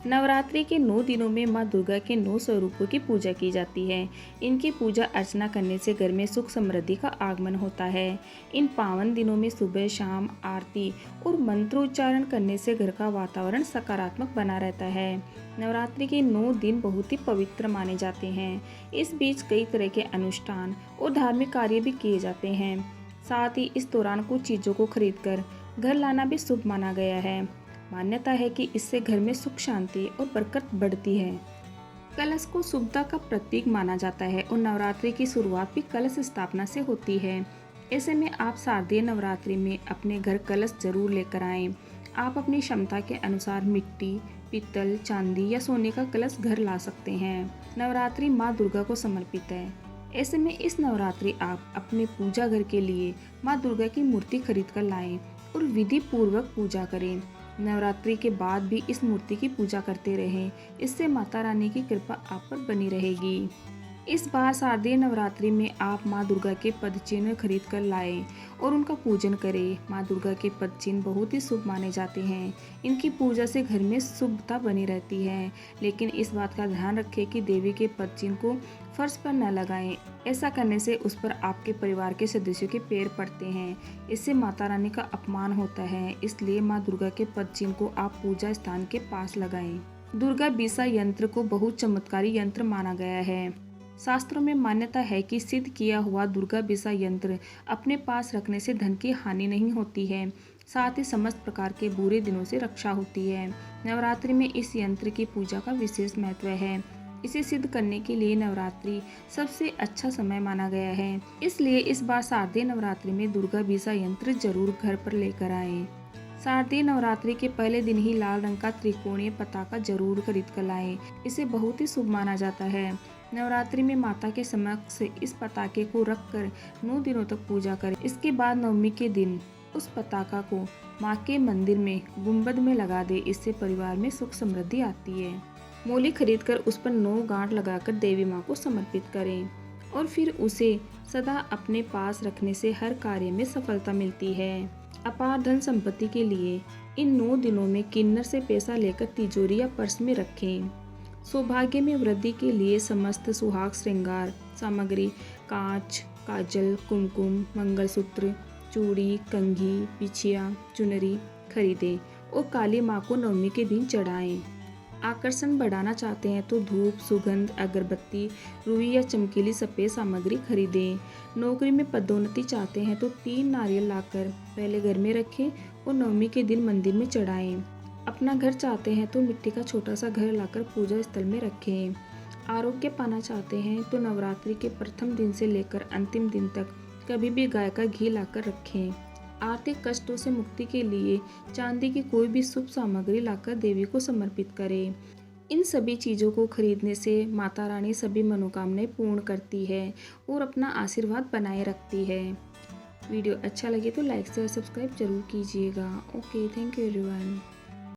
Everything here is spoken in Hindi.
नवरात्रि के 9 दिनों में माँ दुर्गा के 9 स्वरूपों की पूजा की जाती है। इनकी पूजा अर्चना करने से घर में सुख समृद्धि का आगमन होता है। इन पावन दिनों में सुबह शाम आरती और मंत्रोच्चारण करने से घर का वातावरण सकारात्मक बना रहता है। नवरात्रि के 9 दिन बहुत ही पवित्र माने जाते हैं। इस बीच कई तरह के अनुष्ठान और धार्मिक कार्य भी किए जाते हैं। साथ ही इस दौरान कुछ चीज़ों को खरीदकर घर लाना भी शुभ माना गया है। मान्यता है कि इससे घर में सुख शांति और बरकत बढ़ती है। कलश को शुभता का प्रतीक माना जाता है और नवरात्रि की शुरुआत भी कलश स्थापना से होती है। ऐसे में आप शारदीय नवरात्रि में अपने घर कलश जरूर लेकर आएं। आप अपनी क्षमता के अनुसार मिट्टी, पीतल, चांदी या सोने का कलश घर ला सकते हैं। नवरात्रि माँ दुर्गा को समर्पित है। ऐसे में इस नवरात्रि आप अपने पूजा घर के लिए माँ दुर्गा की मूर्ति खरीद कर लाएं और विधि पूर्वक पूजा करें। नवरात्रि के बाद भी इस मूर्ति की पूजा करते रहें। इससे माता रानी की कृपा आप पर बनी रहेगी। इस बार शारदीय नवरात्रि में आप माँ दुर्गा के पद चिन्ह खरीद कर लाएं और उनका पूजन करें। माँ दुर्गा के पद चिन्ह बहुत ही शुभ माने जाते हैं। इनकी पूजा से घर में शुभता बनी रहती है। लेकिन इस बात का ध्यान रखें कि देवी के पद चिन्ह को फर्श पर न लगाएं। ऐसा करने से उस पर आपके परिवार के सदस्यों के पैर पड़ते हैं। इससे माता रानी का अपमान होता है। इसलिए माँ दुर्गा के पद चिन्ह को आप पूजा स्थान के पास लगाएं। दुर्गा बीसा यंत्र को बहुत चमत्कारी यंत्र माना गया है। शास्त्रों में मान्यता है कि सिद्ध किया हुआ दुर्गा बीसा यंत्र अपने पास रखने से धन की हानि नहीं होती है। साथ ही समस्त प्रकार के बुरे दिनों से रक्षा होती है। नवरात्रि में इस यंत्र की पूजा का विशेष महत्व है। इसे सिद्ध करने के लिए नवरात्रि सबसे अच्छा समय माना गया है। इसलिए इस बार शारदीय नवरात्रि में दुर्गा बीसा यंत्र जरूर घर पर लेकर आएं। शारदीय नवरात्रि के पहले दिन ही लाल रंग का त्रिकोणीय पताका जरूर खरीद कर लाएं। इसे बहुत ही शुभ माना जाता है। नवरात्रि में माता के समक्ष इस पताके को रखकर 9 दिनों तक पूजा करें। इसके बाद नवमी के दिन उस पताका को माँ के मंदिर में गुंबद में लगा दे। इससे परिवार में सुख समृद्धि आती है। मूली खरीदकर उस पर 9 गांठ लगाकर देवी माँ को समर्पित करें और फिर उसे सदा अपने पास रखने से हर कार्य में सफलता मिलती है। अपार धन संपत्ति के लिए इन 9 दिनों में किन्नर से पैसा लेकर तिजोरी या पर्स में रखें। सौभाग्य में वृद्धि के लिए समस्त सुहाग श्रृंगार सामग्री कांच, काजल, कुमकुम, मंगलसूत्र, चूड़ी, कंघी, बिछिया, चुनरी खरीदें और काली माँ को नवमी के दिन चढ़ाएं। आकर्षण बढ़ाना चाहते हैं तो धूप, सुगंध, अगरबत्ती, रुई या चमकीली सफ़ेद सामग्री खरीदें। नौकरी में पदोन्नति चाहते हैं तो 3 नारियल लाकर पहले घर में रखें और नवमी के दिन मंदिर में चढ़ाएं। अपना घर चाहते हैं तो मिट्टी का छोटा सा घर लाकर पूजा स्थल में रखें। आरोग्य पाना चाहते हैं तो नवरात्रि के प्रथम दिन से लेकर अंतिम दिन तक कभी भी गाय का घी लाकर रखें। आर्थिक कष्टों से मुक्ति के लिए चांदी की कोई भी शुभ सामग्री लाकर देवी को समर्पित करें। इन सभी चीज़ों को खरीदने से माता रानी सभी मनोकामनाएं पूर्ण करती है और अपना आशीर्वाद बनाए रखती है। वीडियो अच्छा लगे तो लाइक से सब्सक्राइब जरूर कीजिएगा। Okay, thank you everyone.